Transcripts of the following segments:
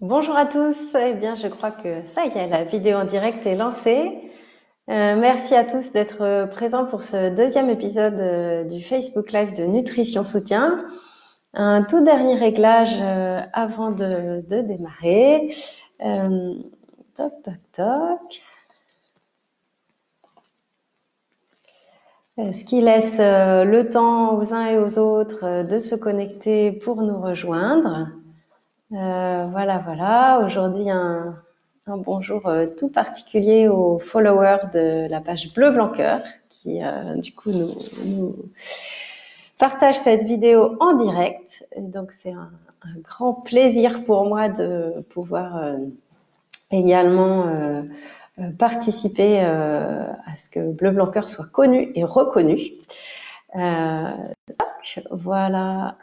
Bonjour à tous. Eh bien, je crois que ça y est, la vidéo en direct est lancée. Merci à tous d'être présents pour ce deuxième épisode du Facebook Live de Nutrition Soutien. Un tout dernier réglage avant de démarrer. Toc, toc, toc. Ce qui laisse le temps aux uns et aux autres de se connecter pour nous rejoindre. Voilà. Aujourd'hui, un bonjour tout particulier aux followers de la page Bleu Blanc Cœur qui, du coup, nous partagent cette vidéo en direct. Et donc, c'est un grand plaisir pour moi de pouvoir également participer à ce que Bleu Blanc Cœur soit connu et reconnu. Voilà.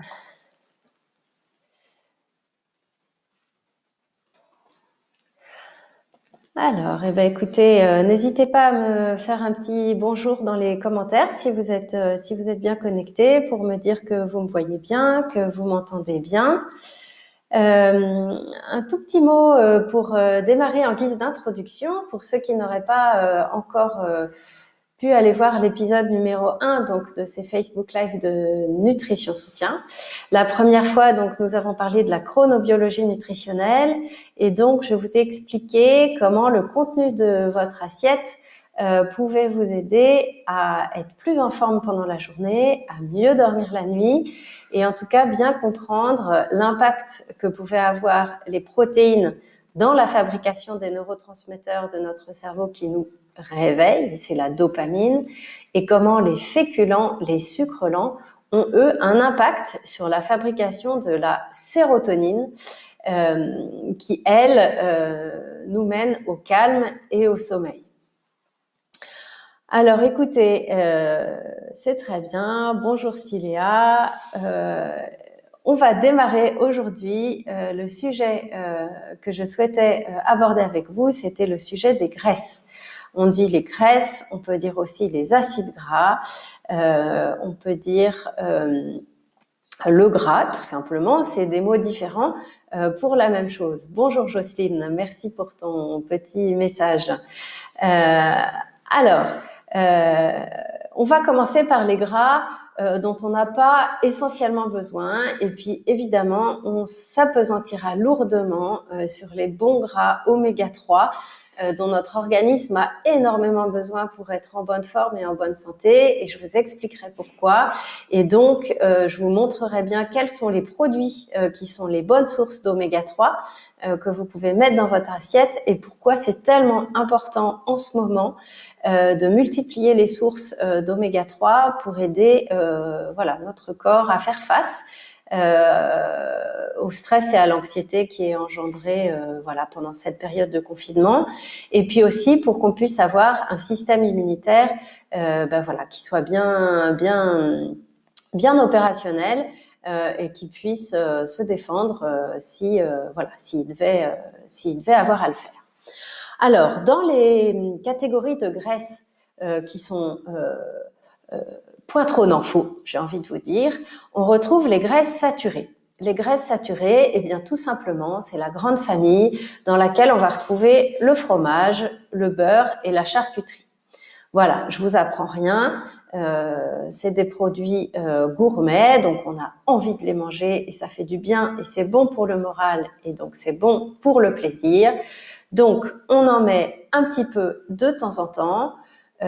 Alors, écoutez, n'hésitez pas à me faire un petit bonjour dans les commentaires si vous êtes bien connectés pour me dire que vous me voyez bien, que vous m'entendez bien. Un tout petit mot pour démarrer en guise d'introduction pour ceux qui n'auraient pas encore pu aller voir l'épisode numéro 1 donc de ces Facebook Live de Nutrition Soutien. La première fois, donc, nous avons parlé de la chronobiologie nutritionnelle et donc je vous ai expliqué comment le contenu de votre assiette pouvait vous aider à être plus en forme pendant la journée, à mieux dormir la nuit et en tout cas bien comprendre l'impact que pouvaient avoir les protéines dans la fabrication des neurotransmetteurs de notre cerveau qui nous réveillent, c'est la dopamine, et comment les féculents, les sucres lents, ont eux un impact sur la fabrication de la sérotonine qui, elle, nous mène au calme et au sommeil. Alors écoutez, c'est très bien. Bonjour Ciléa. On va démarrer aujourd'hui. Le sujet que je souhaitais aborder avec vous, c'était le sujet des graisses. On dit les graisses, on peut dire aussi les acides gras, on peut dire le gras, tout simplement. C'est des mots différents pour la même chose. Bonjour Jocelyne, merci pour ton petit message. Alors, on va commencer par les gras dont on n'a pas essentiellement besoin et puis évidemment on s'apesantira lourdement sur les bons gras oméga 3 dont notre organisme a énormément besoin pour être en bonne forme et en bonne santé et je vous expliquerai pourquoi et donc je vous montrerai bien quels sont les produits qui sont les bonnes sources d'oméga 3 que vous pouvez mettre dans votre assiette et pourquoi c'est tellement important en ce moment de multiplier les sources d'oméga 3 pour aider notre corps à faire face au stress et à l'anxiété qui est engendré pendant cette période de confinement et puis aussi pour qu'on puisse avoir un système immunitaire qui soit bien opérationnel et qui puisse se défendre s'il devait avoir à le faire. Alors, dans les catégories de graisses qui sont point trop n'en faut, j'ai envie de vous dire, on retrouve les graisses saturées. Les graisses saturées, eh bien tout simplement, c'est la grande famille dans laquelle on va retrouver le fromage, le beurre et la charcuterie. Voilà, je vous apprends rien, c'est des produits gourmets, donc on a envie de les manger et ça fait du bien et c'est bon pour le moral et donc c'est bon pour le plaisir. Donc, on en met un petit peu de temps en temps.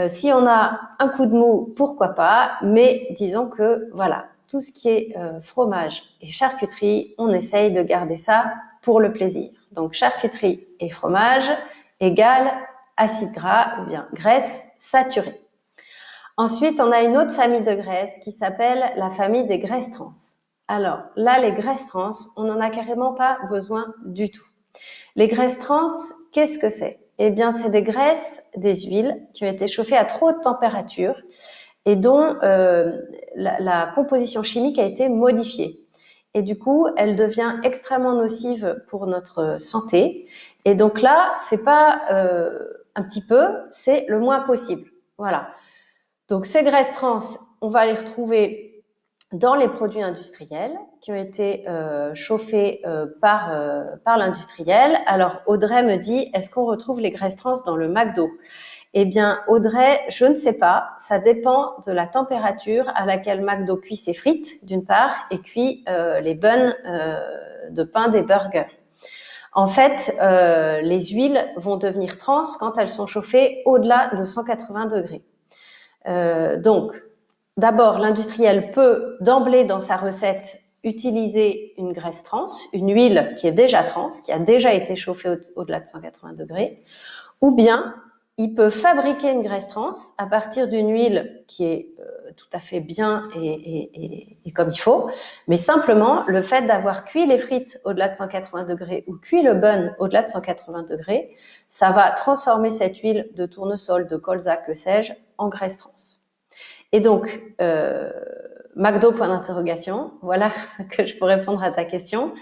Si on a un coup de mou, pourquoi pas, mais disons que voilà, tout ce qui est fromage et charcuterie, on essaye de garder ça pour le plaisir. Donc, charcuterie et fromage égale acide gras ou bien graisse saturée. Ensuite, on a une autre famille de graisses qui s'appelle la famille des graisses trans. Alors là, les graisses trans, on n'en a carrément pas besoin du tout. Les graisses trans, qu'est-ce que c'est? Eh bien, c'est des graisses, des huiles qui ont été chauffées à trop haute température et dont la composition chimique a été modifiée. Et du coup, elle devient extrêmement nocive pour notre santé. Et donc là, c'est pas un petit peu, c'est le moins possible. Voilà. Donc ces graisses trans, on va les retrouver dans les produits industriels qui ont été chauffés par l'industriel. Alors Audrey me dit, est-ce qu'on retrouve les graisses trans dans le McDo? Eh bien Audrey, je ne sais pas, ça dépend de la température à laquelle McDo cuit ses frites d'une part et cuit les buns de pain des burgers. En fait, les huiles vont devenir trans quand elles sont chauffées au-delà de 180 degrés. Donc, d'abord, l'industriel peut d'emblée dans sa recette utiliser une graisse trans, une huile qui est déjà trans, qui a déjà été chauffée au-delà de 180 degrés, ou bien il peut fabriquer une graisse trans à partir d'une huile qui est tout à fait bien et comme il faut, mais simplement le fait d'avoir cuit les frites au-delà de 180 degrés ou cuit le bun au-delà de 180 degrés, ça va transformer cette huile de tournesol, de colza, que sais-je, en graisse trans. Et donc, McDo, point d'interrogation, voilà que je peux répondre à ta question.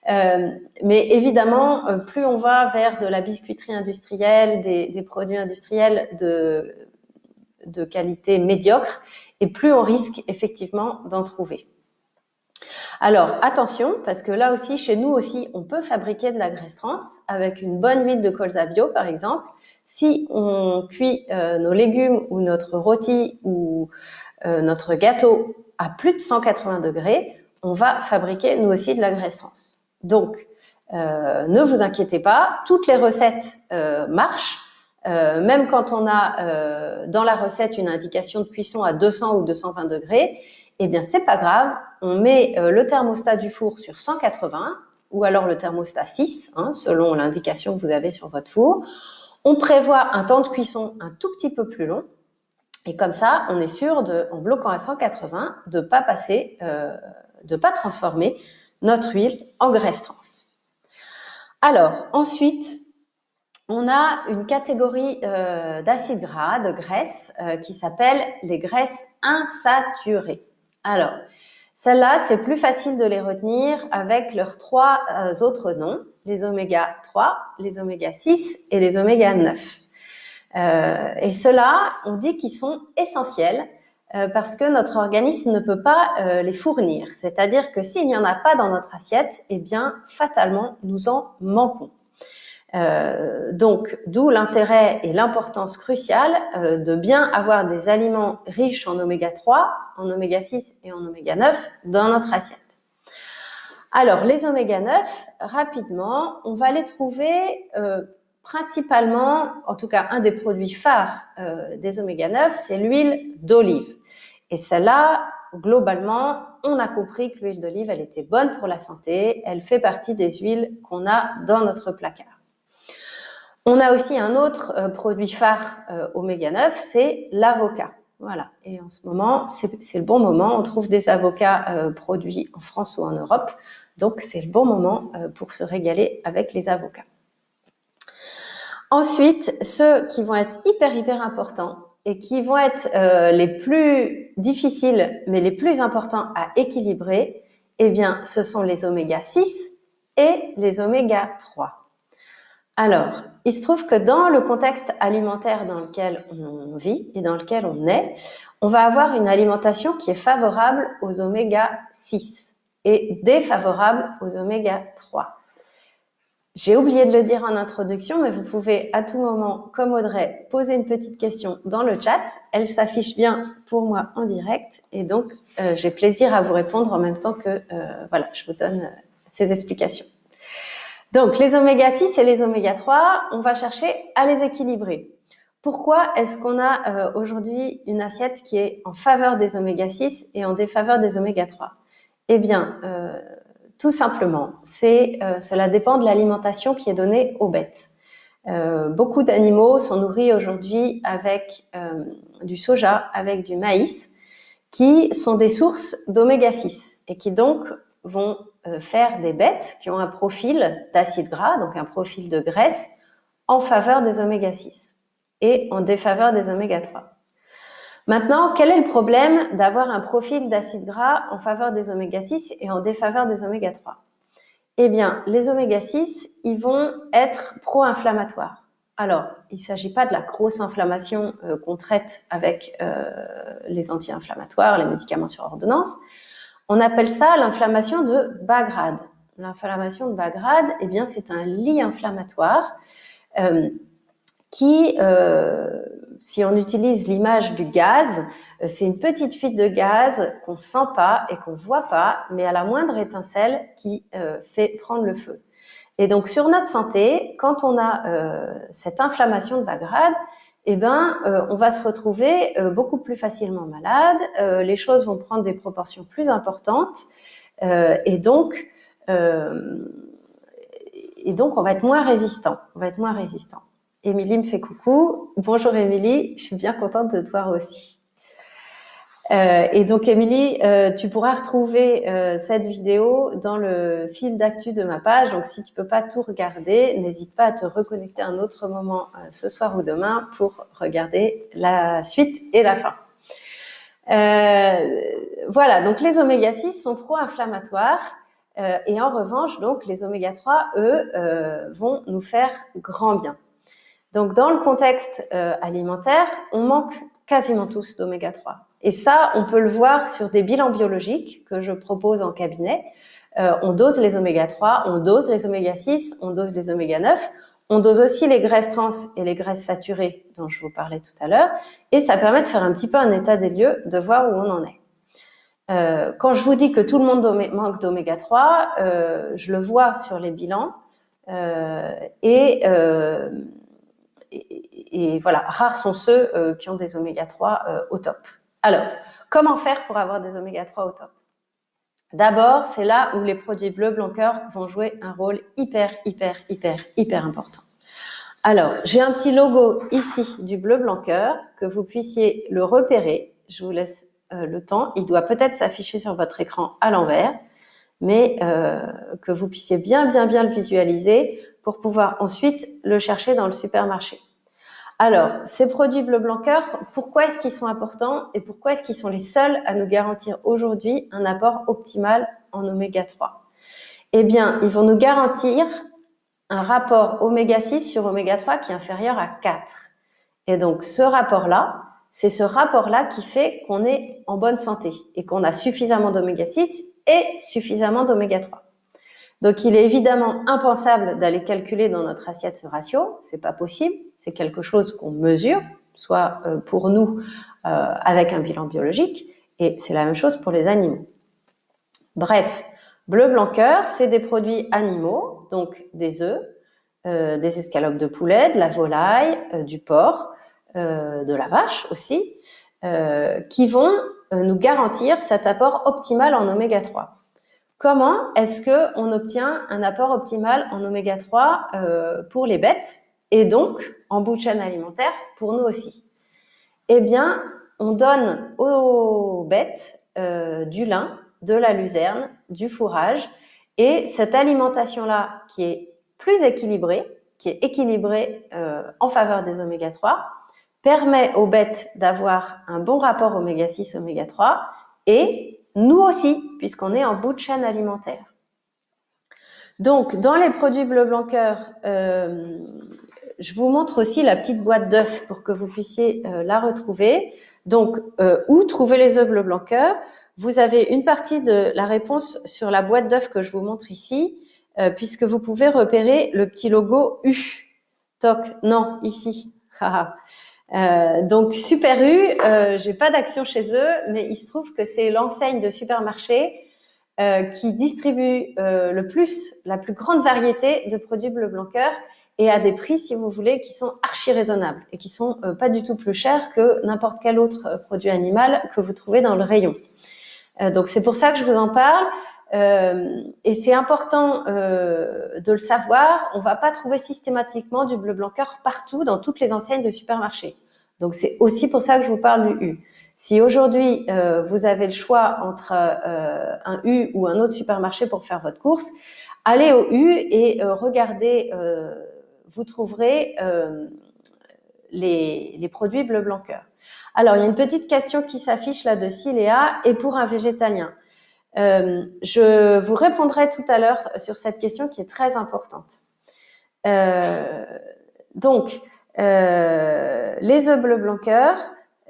Mais évidemment, plus on va vers de la biscuiterie industrielle, des produits industriels de qualité médiocre, et plus on risque effectivement d'en trouver. Alors, attention, parce que là aussi, chez nous aussi, on peut fabriquer de la graisse trans avec une bonne huile de colza bio, par exemple. Si on cuit nos légumes ou notre rôti ou notre gâteau à plus de 180 degrés, on va fabriquer nous aussi de la graisse trans. Donc, ne vous inquiétez pas, toutes les recettes marchent. Même quand on a dans la recette une indication de cuisson à 200 ou 220 degrés, eh bien c'est pas grave, on met le thermostat du four sur 180 ou alors le thermostat 6, selon l'indication que vous avez sur votre four. On prévoit un temps de cuisson un tout petit peu plus long et comme ça, on est sûr, en bloquant à 180, de pas transformer notre huile en graisse trans. Alors ensuite, on a une catégorie d'acides gras, de graisses, qui s'appelle les graisses insaturées. Alors, celles-là, c'est plus facile de les retenir avec leurs trois autres noms, les oméga 3, les oméga 6 et les oméga 9. Et ceux-là, on dit qu'ils sont essentiels parce que notre organisme ne peut pas les fournir. C'est-à-dire que s'il n'y en a pas dans notre assiette, eh bien, fatalement, nous en manquons. Donc, d'où l'intérêt et l'importance cruciale de bien avoir des aliments riches en oméga 3, en oméga 6 et en oméga 9 dans notre assiette. Alors, les oméga 9, rapidement, on va les trouver principalement, en tout cas un des produits phares des oméga 9, c'est l'huile d'olive. Et celle-là, globalement, on a compris que l'huile d'olive, elle était bonne pour la santé, elle fait partie des huiles qu'on a dans notre placard. On a aussi un autre produit phare oméga 9, c'est l'avocat. Voilà. Et en ce moment, c'est le bon moment. On trouve des avocats produits en France ou en Europe. Donc, c'est le bon moment pour se régaler avec les avocats. Ensuite, ceux qui vont être hyper importants et qui vont être les plus difficiles, mais les plus importants à équilibrer, eh bien, ce sont les oméga 6 et les oméga 3. Alors, il se trouve que dans le contexte alimentaire dans lequel on vit et dans lequel on est, on va avoir une alimentation qui est favorable aux oméga 6 et défavorable aux oméga 3. J'ai oublié de le dire en introduction, mais vous pouvez à tout moment, comme Audrey, poser une petite question dans le chat. Elle s'affiche bien pour moi en direct et donc j'ai plaisir à vous répondre en même temps que je vous donne ces explications. Donc, les oméga 6 et les oméga 3, on va chercher à les équilibrer. Pourquoi est-ce qu'on a aujourd'hui une assiette qui est en faveur des oméga 6 et en défaveur des oméga 3? Eh bien, tout simplement, cela dépend de l'alimentation qui est donnée aux bêtes. Beaucoup d'animaux sont nourris aujourd'hui avec du soja, avec du maïs, qui sont des sources d'oméga 6 et qui donc vont faire des bêtes qui ont un profil d'acide gras, donc un profil de graisse, en faveur des oméga 6 et en défaveur des oméga 3. Maintenant, quel est le problème d'avoir un profil d'acide gras en faveur des oméga 6 et en défaveur des oméga 3? Eh bien, les oméga 6, ils vont être pro-inflammatoires. Alors, il ne s'agit pas de la grosse inflammation qu'on traite avec les anti-inflammatoires, les médicaments sur ordonnance. On appelle ça l'inflammation de bas grade. L'inflammation de bas grade, eh bien, c'est un lit inflammatoire qui, si on utilise l'image du gaz, c'est une petite fuite de gaz qu'on ne sent pas et qu'on ne voit pas, mais à la moindre étincelle qui fait prendre le feu. Et donc, sur notre santé, quand on a cette inflammation de bas grade, eh ben, on va se retrouver beaucoup plus facilement malade, les choses vont prendre des proportions plus importantes, et donc, on va être moins résistant. Émilie me fait coucou. Bonjour Émilie, je suis bien contente de te voir aussi. Et donc Émilie, tu pourras retrouver cette vidéo dans le fil d'actu de ma page. Donc si tu peux pas tout regarder, n'hésite pas à te reconnecter à un autre moment ce soir ou demain pour regarder la suite et la fin. Voilà, donc les oméga 6 sont pro-inflammatoires et en revanche, donc les oméga 3, eux, vont nous faire grand bien. Donc dans le contexte alimentaire, on manque quasiment tous d'oméga 3. Et ça, on peut le voir sur des bilans biologiques que je propose en cabinet. On dose les oméga 3, on dose les oméga 6, on dose les oméga 9, on dose aussi les graisses trans et les graisses saturées dont je vous parlais tout à l'heure. Et ça permet de faire un petit peu un état des lieux, de voir où on en est. Quand je vous dis que tout le monde manque d'oméga 3, je le vois sur les bilans. Et voilà, rares sont ceux qui ont des oméga 3 au top. Alors, comment faire pour avoir des oméga 3 au top? D'abord, c'est là où les produits bleus blanc cœur vont jouer un rôle hyper important. Alors, j'ai un petit logo ici du bleu blanc cœur, que vous puissiez le repérer. Je vous laisse le temps. Il doit peut-être s'afficher sur votre écran à l'envers, mais que vous puissiez bien le visualiser pour pouvoir ensuite le chercher dans le supermarché. Alors, ces produits bleu blanc cœur, pourquoi est-ce qu'ils sont importants et pourquoi est-ce qu'ils sont les seuls à nous garantir aujourd'hui un apport optimal en oméga 3? Eh bien, ils vont nous garantir un rapport oméga 6 sur oméga 3 qui est inférieur à 4. Et donc, ce rapport-là, c'est ce rapport-là qui fait qu'on est en bonne santé et qu'on a suffisamment d'oméga 6 et suffisamment d'oméga 3. Donc, il est évidemment impensable d'aller calculer dans notre assiette ce ratio. C'est pas possible. C'est quelque chose qu'on mesure, soit pour nous avec un bilan biologique, et c'est la même chose pour les animaux. Bref, bleu blanc cœur, c'est des produits animaux, donc des œufs, des escalopes de poulet, de la volaille, du porc, de la vache aussi, qui vont nous garantir cet apport optimal en oméga 3. Comment est-ce qu'on obtient un apport optimal en oméga 3 pour les bêtes et donc en bout de chaîne alimentaire pour nous aussi? Eh bien, on donne aux bêtes du lin, de la luzerne, du fourrage, et cette alimentation-là qui est plus équilibrée, en faveur des oméga 3, permet aux bêtes d'avoir un bon rapport oméga 6, oméga 3, et nous aussi, puisqu'on est en bout de chaîne alimentaire. Donc, dans les produits bleu blanc cœur, je vous montre aussi la petite boîte d'œufs pour que vous puissiez la retrouver. Donc, où trouver les œufs bleu blanc cœur? Vous avez une partie de la réponse sur la boîte d'œufs que je vous montre ici, puisque vous pouvez repérer le petit logo U. Toc, non, ici. Donc Super U, j'ai pas d'action chez eux, mais il se trouve que c'est l'enseigne de supermarché qui distribue la plus grande variété de produits bleu blanc cœur et à des prix, si vous voulez, qui sont archi raisonnables et qui sont pas du tout plus chers que n'importe quel autre produit animal que vous trouvez dans le rayon. Donc c'est pour ça que je vous en parle. Et c'est important de le savoir, on va pas trouver systématiquement du bleu blanc cœur partout dans toutes les enseignes de supermarché. Donc c'est aussi pour ça que je vous parle du U. Si aujourd'hui vous avez le choix entre un U ou un autre supermarché pour faire votre course, allez au U et regardez, vous trouverez les produits bleu blanc cœur. Alors il y a une petite question qui s'affiche là de Siléa, et pour un végétalien. Je vous répondrai tout à l'heure sur cette question qui est très importante. Donc, les œufs bleu blanc cœur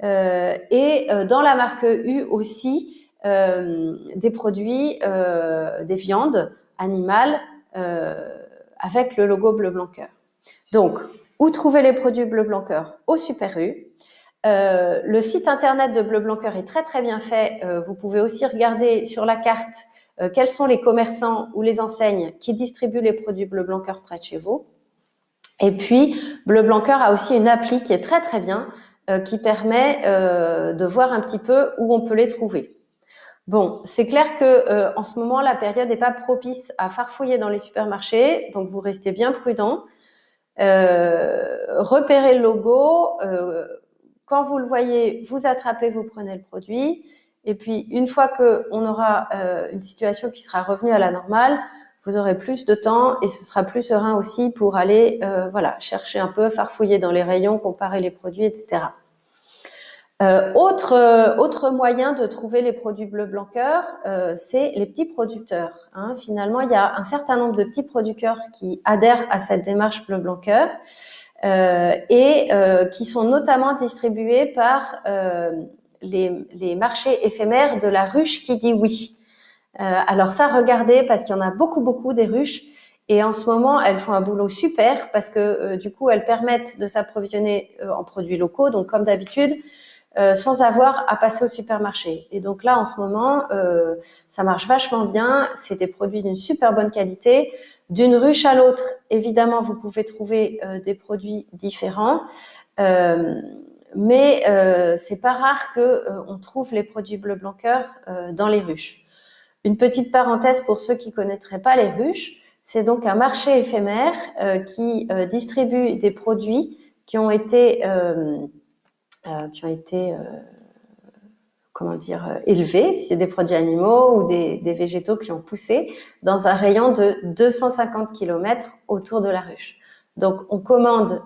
et dans la marque U aussi, des produits, des viandes animales avec le logo Bleu Blanc Cœur. Donc, où trouver les produits Bleu Blanc Cœur? Au Super U. Le site internet de Bleu Blanc Cœur est très très bien fait. Vous pouvez aussi regarder sur la carte quels sont les commerçants ou les enseignes qui distribuent les produits Bleu Blanc Cœur près de chez vous. Et puis, Bleu Blanc Cœur a aussi une appli qui est très très bien, qui permet de voir un petit peu où on peut les trouver. Bon, c'est clair que en ce moment, la période n'est pas propice à farfouiller dans les supermarchés, donc vous restez bien prudent. Repérez le logo. Quand vous le voyez, vous attrapez, vous prenez le produit. Et puis, une fois qu'on aura une situation qui sera revenue à la normale, vous aurez plus de temps et ce sera plus serein aussi pour aller chercher un peu, farfouiller dans les rayons, comparer les produits, etc. Autre moyen de trouver les produits Bleu Blanc Cœur, c'est les petits producteurs. Finalement, il y a un certain nombre de petits producteurs qui adhèrent à cette démarche Bleu Blanc Cœur et qui sont notamment distribués par les marchés éphémères de la ruche qui dit oui. Alors ça, regardez, parce qu'il y en a beaucoup des ruches. Et en ce moment, elles font un boulot super parce que du coup, elles permettent de s'approvisionner en produits locaux, donc comme d'habitude, sans avoir à passer au supermarché. Et donc là, en ce moment, ça marche vachement bien. C'est des produits d'une super bonne qualité. D'une ruche à l'autre, évidemment, vous pouvez trouver des produits différents. Mais c'est pas rare qu'on trouve les produits Bleu Blanc Cœur dans les ruches. Une petite parenthèse pour ceux qui connaîtraient pas les ruches, c'est donc un marché éphémère qui distribue des produits qui ont été élevés, c'est des produits animaux ou des végétaux qui ont poussé dans un rayon de 250 km autour de la ruche. Donc, on commande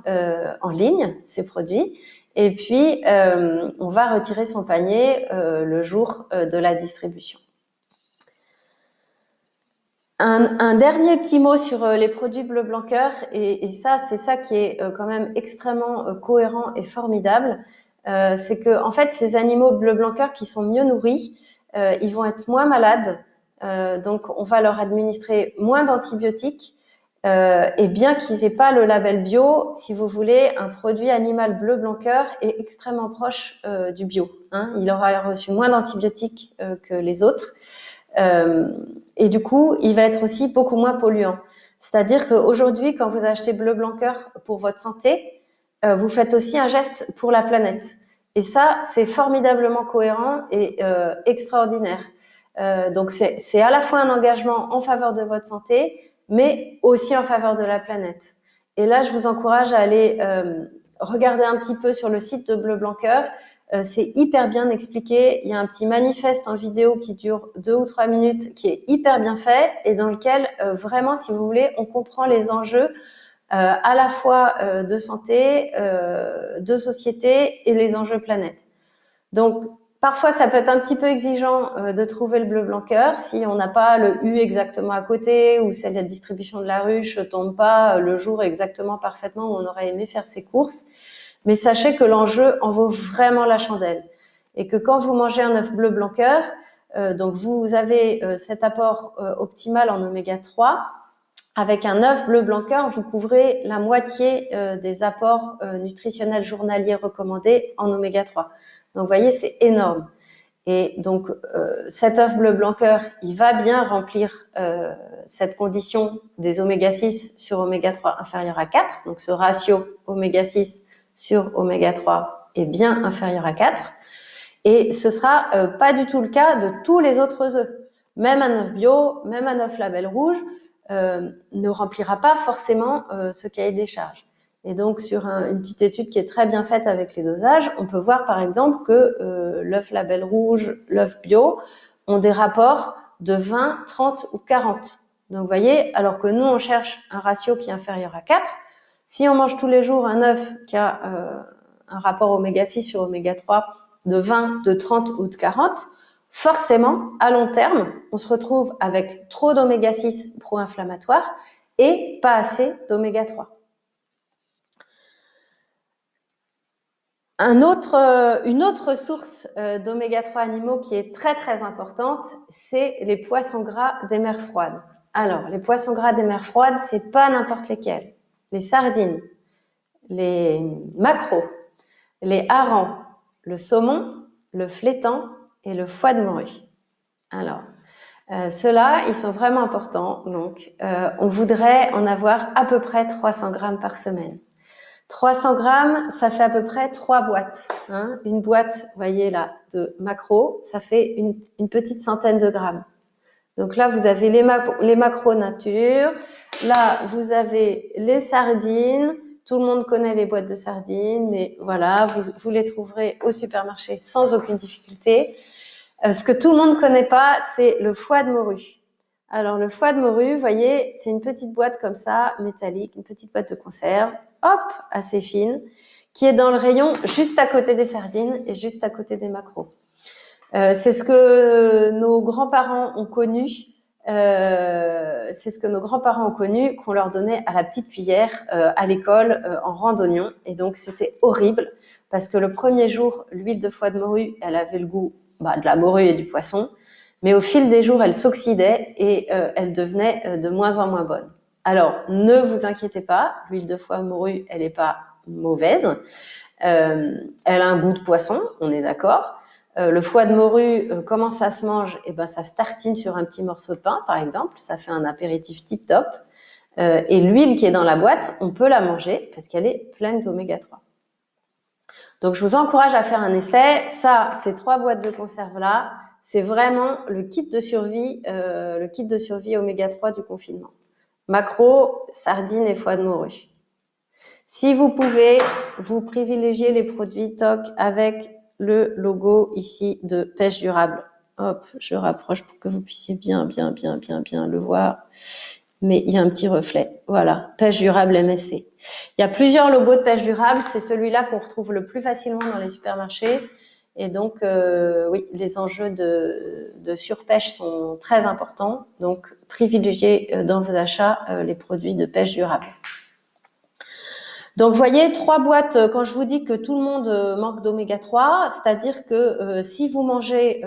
en ligne ces produits et puis on va retirer son panier le jour de la distribution. Un dernier petit mot sur les produits Bleu Blanc Cœur, et ça, c'est ça qui est quand même extrêmement cohérent et formidable. C'est que en fait, ces animaux Bleu Blanc Cœur qui sont mieux nourris, ils vont être moins malades. Donc, on va leur administrer moins d'antibiotiques. Et bien qu'ils aient pas le label bio, si vous voulez, un produit animal Bleu Blanc Cœur est extrêmement proche du bio. Il aura reçu moins d'antibiotiques que les autres. Et du coup, il va être aussi beaucoup moins polluant. C'est-à-dire qu'aujourd'hui, quand vous achetez Bleu Blanc Cœur pour votre santé, vous faites aussi un geste pour la planète. Et ça, c'est formidablement cohérent et extraordinaire. Donc, c'est à la fois un engagement en faveur de votre santé, mais aussi en faveur de la planète. Et là, je vous encourage à aller regarder un petit peu sur le site de Bleu Blanc Cœur. C'est hyper bien expliqué. Il y a un petit manifeste en vidéo qui dure 2 ou 3 minutes, qui est hyper bien fait et dans lequel vraiment, si vous voulez, on comprend les enjeux à la fois de santé, de société et les enjeux planète. Donc, parfois, ça peut être un petit peu exigeant de trouver le Bleu Blanc Cœur si on n'a pas le U exactement à côté ou si la distribution de la ruche ne tombe pas le jour exactement parfaitement où on aurait aimé faire ses courses. Mais sachez que l'enjeu en vaut vraiment la chandelle et que quand vous mangez un œuf Bleu Blanc Cœur, donc vous avez cet apport optimal en oméga 3. Avec un œuf Bleu Blanc Cœur, vous couvrez la moitié des apports nutritionnels journaliers recommandés en oméga 3. Donc, vous voyez, c'est énorme. Et donc, cet œuf Bleu Blanc Cœur, il va bien remplir cette condition des oméga 6 sur oméga 3 inférieur à 4. Donc, ce ratio oméga 6 sur oméga 3 est bien inférieur à 4. Et ce sera pas du tout le cas de tous les autres œufs. Même un œuf bio, même un œuf label rouge ne remplira pas forcément ce cahier des charges. Et donc, sur une petite étude qui est très bien faite avec les dosages, on peut voir par exemple que l'œuf label rouge, l'œuf bio ont des rapports de 20, 30 ou 40. Donc, vous voyez, alors que nous, on cherche un ratio qui est inférieur à 4. Si on mange tous les jours un œuf qui a un rapport oméga 6 sur oméga 3 de 20, de 30 ou de 40, forcément, à long terme, on se retrouve avec trop d'oméga 6 pro-inflammatoires et pas assez d'oméga 3. Une autre source d'oméga 3 animaux qui est très très importante, c'est les poissons gras des mers froides. Alors, les poissons gras des mers froides, c'est pas n'importe lesquels. Les sardines, les maquereaux, les harengs, le saumon, le flétan et le foie de morue. Alors, ceux-là, ils sont vraiment importants. Donc, on voudrait en avoir à peu près 300 grammes par semaine. 300 grammes, ça fait à peu près 3 boîtes. Hein. Une boîte, vous voyez là, de maquereaux, ça fait une petite centaine de grammes. Donc là, vous avez les maquereaux nature. Là, vous avez les sardines. Tout le monde connaît les boîtes de sardines, mais voilà, vous les trouverez au supermarché sans aucune difficulté. Ce que tout le monde ne connaît pas, c'est le foie de morue. Alors, le foie de morue, vous voyez, c'est une petite boîte comme ça, métallique, une petite boîte de conserve, hop, assez fine, qui est dans le rayon juste à côté des sardines et juste à côté des maquereaux. C'est ce que nos grands-parents ont connu. C'est ce que nos grands-parents ont connu, qu'on leur donnait à la petite cuillère à l'école en randonnion. Et donc, c'était horrible parce que le premier jour, l'huile de foie de morue, elle avait le goût de la morue et du poisson. Mais au fil des jours, elle s'oxydait et elle devenait de moins en moins bonne. Alors, ne vous inquiétez pas, l'huile de foie de morue, elle n'est pas mauvaise. Elle a un goût de poisson, on est d'accord. Le foie de morue, comment ça se mange? Eh ben, ça se tartine sur un petit morceau de pain, par exemple. Ça fait un apéritif tip top. Et l'huile qui est dans la boîte, on peut la manger parce qu'elle est pleine d'oméga 3. Donc, je vous encourage à faire un essai. Ça, ces 3 boîtes de conserve là, c'est vraiment le kit de survie oméga 3 du confinement. Maquereaux, sardines et foie de morue. Si vous pouvez, vous privilégiez les produits TOC avec le logo ici de pêche durable. Hop, je rapproche pour que vous puissiez bien le voir. Mais il y a un petit reflet. Voilà, pêche durable MSC. Il y a plusieurs logos de pêche durable. C'est celui-là qu'on retrouve le plus facilement dans les supermarchés. Et donc, oui, les enjeux de surpêche sont très importants. Donc, privilégiez dans vos achats les produits de pêche durable. Donc, vous voyez, 3 boîtes, quand je vous dis que tout le monde manque d'oméga 3, c'est-à-dire que si vous mangez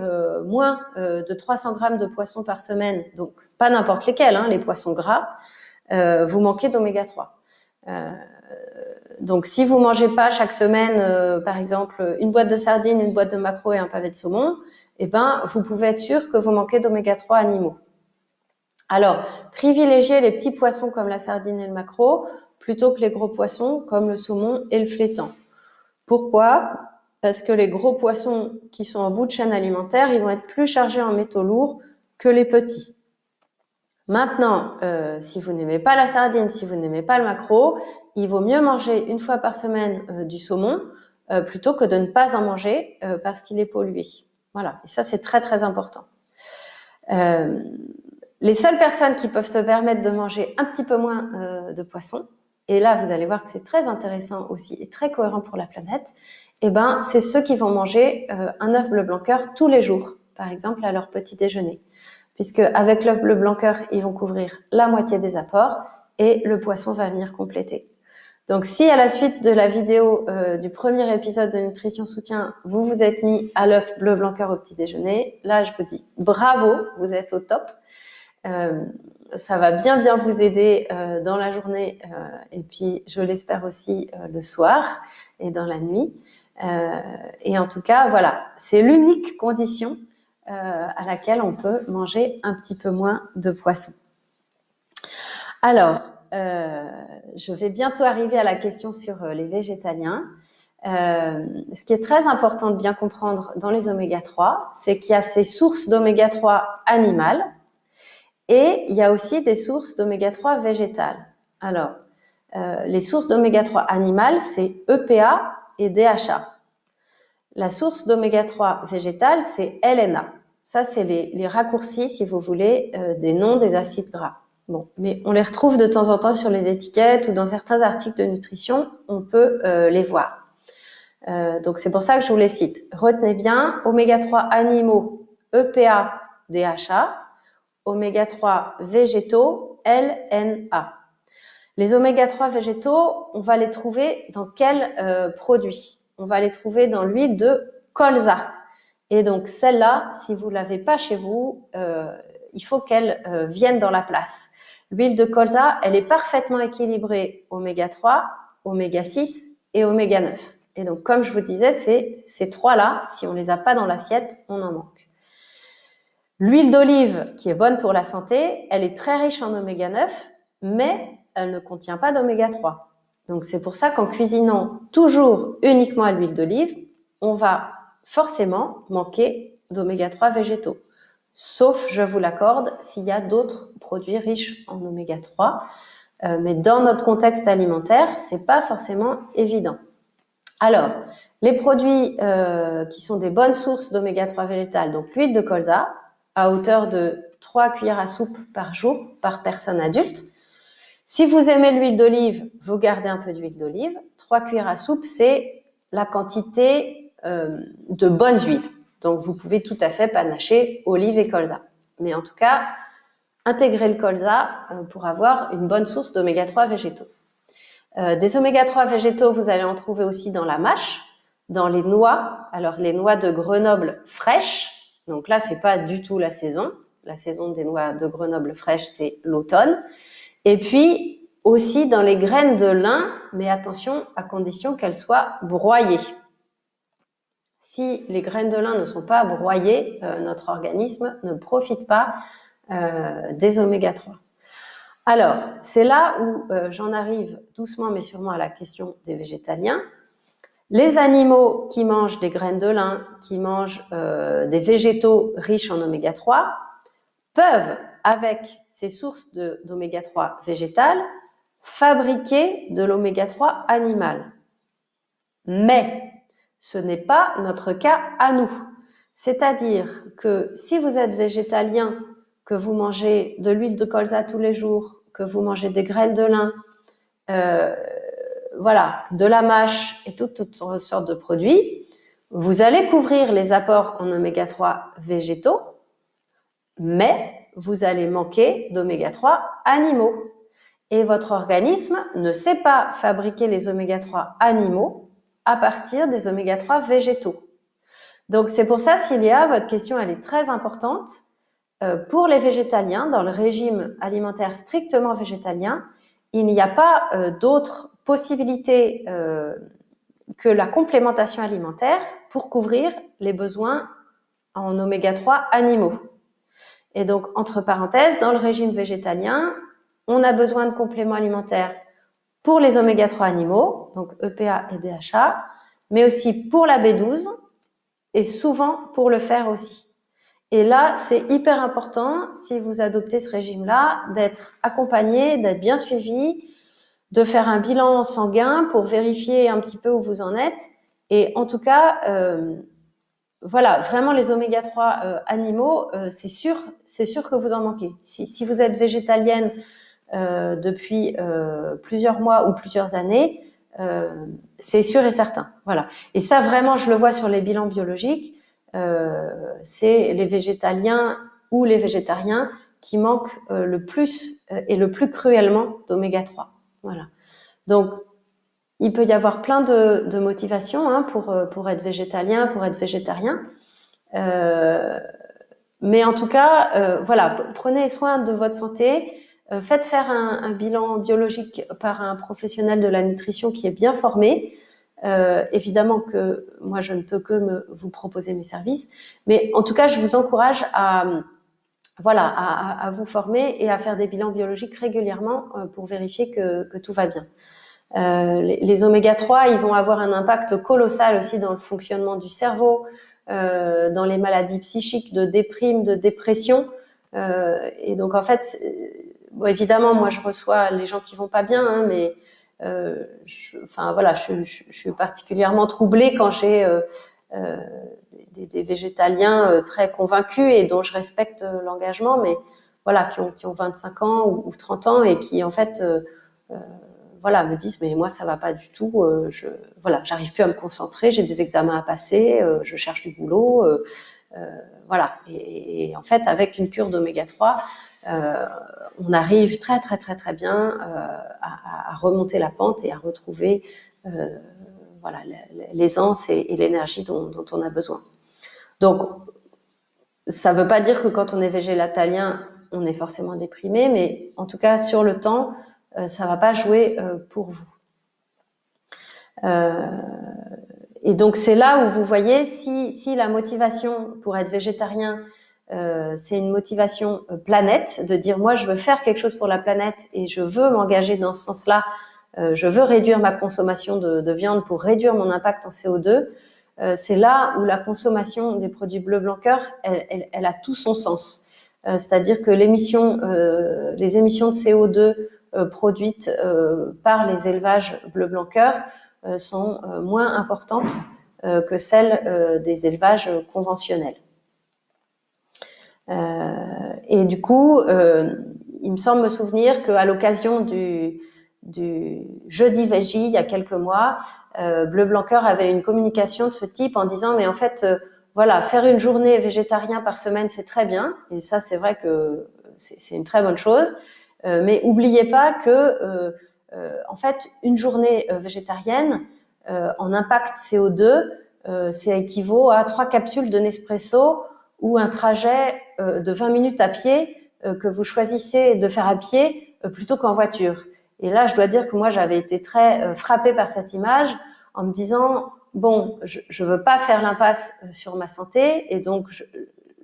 moins de 300 grammes de poissons par semaine, donc pas n'importe lesquels, hein, les poissons gras, vous manquez d'oméga 3. Donc, si vous mangez pas chaque semaine, par exemple, une boîte de sardines, une boîte de maquereaux et un pavé de saumon, eh ben, vous pouvez être sûr que vous manquez d'oméga 3 animaux. Alors, privilégiez les petits poissons comme la sardine et le maquereau plutôt que les gros poissons comme le saumon et le flétan. Pourquoi? Parce que les gros poissons qui sont en bout de chaîne alimentaire, ils vont être plus chargés en métaux lourds que les petits. Maintenant, si vous n'aimez pas la sardine, si vous n'aimez pas le maquereau, il vaut mieux manger une fois par semaine du saumon plutôt que de ne pas en manger parce qu'il est pollué. Voilà, et ça c'est très très important. Les seules personnes qui peuvent se permettre de manger un petit peu moins de poisson, et là vous allez voir que c'est très intéressant aussi et très cohérent pour la planète, eh ben, c'est ceux qui vont manger un œuf bleu blanc cœur tous les jours, par exemple à leur petit déjeuner. Puisque avec l'œuf bleu blanc cœur, ils vont couvrir la moitié des apports et le poisson va venir compléter. Donc, si à la suite de la vidéo du premier épisode de Nutrition Soutien, vous vous êtes mis à l'œuf bleu blanc cœur au petit déjeuner, là, je vous dis bravo, vous êtes au top. Ça va bien vous aider dans la journée et puis je l'espère aussi le soir et dans la nuit. Et en tout cas, voilà, c'est l'unique condition à laquelle on peut manger un petit peu moins de poisson. Alors, je vais bientôt arriver à la question sur les végétaliens. Ce qui est très important de bien comprendre dans les oméga 3, c'est qu'il y a ces sources d'oméga 3 animales et il y a aussi des sources d'oméga 3 végétales. Alors, les sources d'oméga 3 animales, c'est EPA et DHA. La source d'oméga 3 végétale, c'est LNA. Ça, c'est les raccourcis, si vous voulez, des noms des acides gras. Bon, mais on les retrouve de temps en temps sur les étiquettes ou dans certains articles de nutrition, on peut les voir. Donc, c'est pour ça que je vous les cite. Retenez bien, oméga 3 animaux, EPA, DHA, oméga 3 végétaux, LNA. Les oméga 3 végétaux, on va les trouver dans quels produits? on va les trouver dans l'huile de colza. Et donc celle-là, si vous l'avez pas chez vous, il faut qu'elle vienne dans la place. L'huile de colza, elle est parfaitement équilibrée oméga 3, oméga 6 et oméga 9. Et donc, comme je vous disais, c'est ces trois-là, si on les a pas dans l'assiette, on en manque. L'huile d'olive, qui est bonne pour la santé, elle est très riche en oméga 9, mais elle ne contient pas d'oméga 3. Donc, c'est pour ça qu'en cuisinant toujours uniquement à l'huile d'olive, on va forcément manquer d'oméga 3 végétaux. Sauf, je vous l'accorde, s'il y a d'autres produits riches en oméga 3. Mais dans notre contexte alimentaire, c'est pas forcément évident. Alors, les produits qui sont des bonnes sources d'oméga 3 végétal, donc l'huile de colza, à hauteur de 3 cuillères à soupe par jour par personne adulte. Si vous aimez l'huile d'olive, vous gardez un peu d'huile d'olive. 3 cuillères à soupe, c'est la quantité de bonnes huiles. Donc, vous pouvez tout à fait panacher olive et colza. Mais en tout cas, intégrez le colza pour avoir une bonne source d'oméga 3 végétaux. Des oméga 3 végétaux, vous allez en trouver aussi dans la mâche, dans les noix. Alors, les noix de Grenoble fraîches. Donc là, c'est pas du tout la saison. La saison des noix de Grenoble fraîches, c'est l'automne. Et puis, aussi dans les graines de lin, mais attention, à condition qu'elles soient broyées. Si les graines de lin ne sont pas broyées, notre organisme ne profite pas des oméga 3. Alors, c'est là où j'en arrive doucement mais sûrement à la question des végétaliens. Les animaux qui mangent des graines de lin, qui mangent des végétaux riches en oméga 3, peuvent, avec ces sources d'oméga 3 végétales, fabriquer de l'oméga 3 animal. Mais ce n'est pas notre cas à nous. C'est-à-dire que si vous êtes végétalien, que vous mangez de l'huile de colza tous les jours, que vous mangez des graines de lin, voilà, de la mâche et toutes sortes de produits, vous allez couvrir les apports en oméga 3 végétaux, mais vous allez manquer d'oméga 3 animaux. Et votre organisme ne sait pas fabriquer les oméga 3 animaux à partir des oméga 3 végétaux. Donc c'est pour ça, Cilia, votre question elle est très importante. Pour les végétaliens, dans le régime alimentaire strictement végétalien, il n'y a pas d'autre possibilité que la complémentation alimentaire pour couvrir les besoins en oméga 3 animaux. Et donc, entre parenthèses, dans le régime végétalien, on a besoin de compléments alimentaires pour les oméga 3 animaux, donc EPA et DHA, mais aussi pour la B12 et souvent pour le fer aussi. Et là, c'est hyper important, si vous adoptez ce régime-là, d'être accompagné, d'être bien suivi, de faire un bilan sanguin pour vérifier un petit peu où vous en êtes. Et en tout cas, voilà, vraiment les oméga 3 animaux, c'est sûr que vous en manquez. Si vous êtes végétalienne depuis plusieurs mois ou plusieurs années, c'est sûr et certain. Voilà. Et ça, vraiment, je le vois sur les bilans biologiques. C'est les végétaliens ou les végétariens qui manquent le plus et le plus cruellement d'oméga 3. Voilà. Donc, il peut y avoir plein de motivations hein, pour être végétalien, pour être végétarien. Mais en tout cas, voilà, prenez soin de votre santé. Faites faire un bilan biologique par un professionnel de la nutrition qui est bien formé. Évidemment que moi, je ne peux que vous proposer mes services. Mais en tout cas, je vous encourage à vous former et à faire des bilans biologiques régulièrement pour vérifier que tout va bien. Les oméga 3, ils vont avoir un impact colossal aussi dans le fonctionnement du cerveau, dans les maladies psychiques de déprime, de dépression. Et donc, en fait, bon, évidemment, moi, je reçois les gens qui vont pas bien, hein, mais je suis particulièrement troublée quand j'ai des végétaliens très convaincus et dont je respecte l'engagement, mais voilà, qui ont 25 ans ou 30 ans et qui, en fait, me disent mais moi ça va pas du tout, j'arrive plus à me concentrer, j'ai des examens à passer, je cherche du boulot, et en fait avec une cure d'oméga 3, on arrive très très très très bien à remonter la pente et à retrouver voilà, l'aisance et l'énergie dont on a besoin. Donc, ça ne veut pas dire que quand on est végétalien, on est forcément déprimé, mais en tout cas, sur le temps, ça ne va pas jouer pour vous. Et donc, c'est là où vous voyez, si la motivation pour être végétarien, c'est une motivation planète, de dire moi je veux faire quelque chose pour la planète et je veux m'engager dans ce sens-là, je veux réduire ma consommation de viande pour réduire mon impact en CO2, c'est là où la consommation des produits bleu blanc cœur, elle a tout son sens. C'est-à-dire que les émissions de CO2 produites par les élevages bleu blanc cœur sont moins importantes que celles des élevages conventionnels. Et du coup, il me semble me souvenir qu'à l'occasion du jeudi Végie, il y a quelques mois, Bleu Blanc Cœur avait une communication de ce type en disant mais en fait, voilà, faire une journée végétarien par semaine, c'est très bien, et ça c'est vrai que c'est une très bonne chose, mais oubliez pas que en fait, une journée végétarienne en impact CO2, ça équivaut à 3 capsules de Nespresso ou un trajet de 20 minutes à pied que vous choisissez de faire à pied plutôt qu'en voiture. Et là, je dois dire que moi, j'avais été très frappée par cette image en me disant, bon, je veux pas faire l'impasse sur ma santé et donc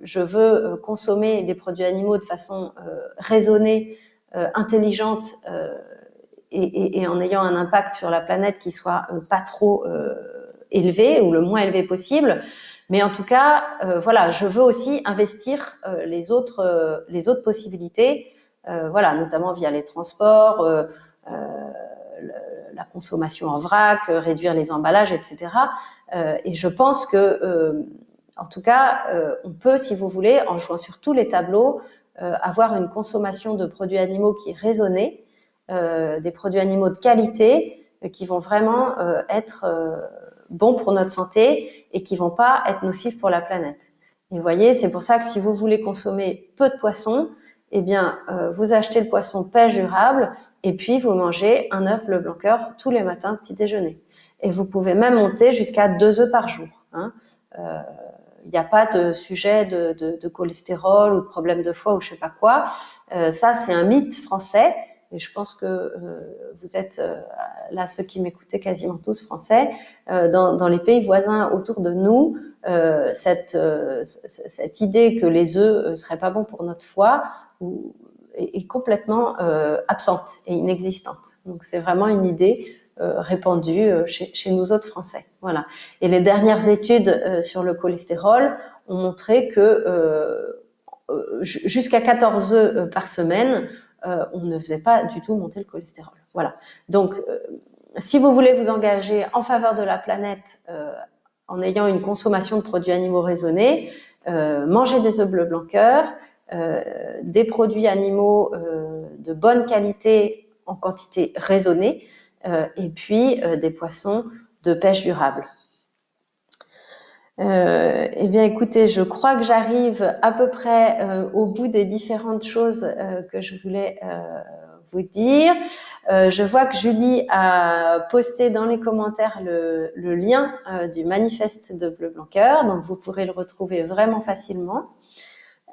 je veux consommer des produits animaux de façon raisonnée, intelligente et en ayant un impact sur la planète qui soit pas trop élevé ou le moins élevé possible. Mais en tout cas, voilà, je veux aussi investir les autres possibilités, voilà, notamment via les transports, la consommation en vrac, réduire les emballages, etc. Et je pense que, en tout cas, on peut, si vous voulez, en jouant sur tous les tableaux, avoir une consommation de produits animaux qui est raisonnée, des produits animaux de qualité qui vont vraiment être bons pour notre santé et qui vont pas être nocifs pour la planète. Et vous voyez, c'est pour ça que si vous voulez consommer peu de poissons, eh bien, vous achetez le poisson pêche durable et puis vous mangez un œuf bleu blanc cœur tous les matins petit déjeuner. Et vous pouvez même monter jusqu'à 2 œufs par jour. Il n'y a pas de sujet de cholestérol ou de problème de foie ou je sais pas quoi. Ça, c'est un mythe français. Et je pense que vous êtes, là, ceux qui m'écoutaient, quasiment tous français. Dans les pays voisins autour de nous, cette idée que les œufs seraient pas bons pour notre foie est complètement absente et inexistante. Donc, c'est vraiment une idée répandue chez nous autres Français. Voilà. Et les dernières études sur le cholestérol ont montré que jusqu'à 14 œufs par semaine, on ne faisait pas du tout monter le cholestérol. Voilà. Donc, si vous voulez vous engager en faveur de la planète en ayant une consommation de produits animaux raisonnée, mangez des œufs bleu blanc cœur, des produits animaux de bonne qualité en quantité raisonnée, et puis des poissons de pêche durable. Eh bien, écoutez, je crois que j'arrive à peu près au bout des différentes choses que je voulais vous dire. Je vois que Julie a posté dans les commentaires le lien du manifeste de Bleu Blanc Cœur, donc vous pourrez le retrouver vraiment facilement.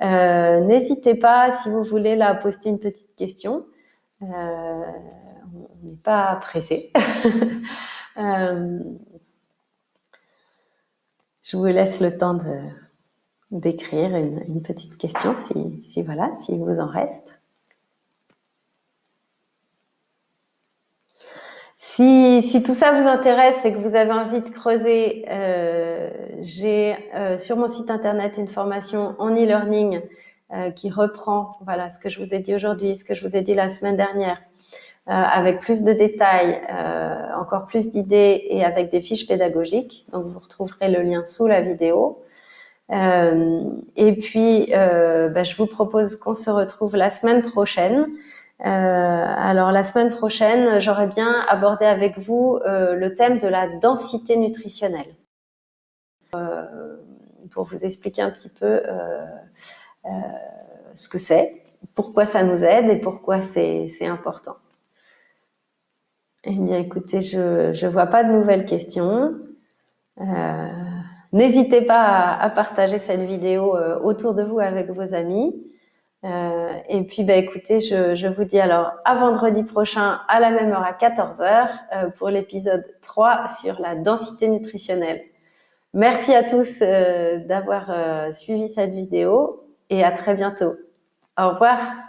N'hésitez pas, si vous voulez, là, poster une petite question. On n'est pas pressé. Je vous laisse le temps d'écrire une petite question si voilà, si vous en reste. Si tout ça vous intéresse et que vous avez envie de creuser, j'ai sur mon site internet une formation en e-learning qui reprend voilà ce que je vous ai dit aujourd'hui, ce que je vous ai dit la semaine dernière, avec plus de détails, encore plus d'idées et avec des fiches pédagogiques. Donc vous retrouverez le lien sous la vidéo. Et puis, je vous propose qu'on se retrouve la semaine prochaine. Alors la semaine prochaine, j'aurais bien abordé avec vous le thème de la densité nutritionnelle. Pour vous expliquer un petit peu ce que c'est, pourquoi ça nous aide et pourquoi c'est important. Eh bien, écoutez, je vois pas de nouvelles questions. Euh, N'hésitez pas à partager cette vidéo autour de vous avec vos amis. Et puis, bah, écoutez, je vous dis alors à vendredi prochain à la même heure à 14 heures pour l'épisode 3 sur la densité nutritionnelle. Merci à tous d'avoir suivi cette vidéo et à très bientôt. Au revoir.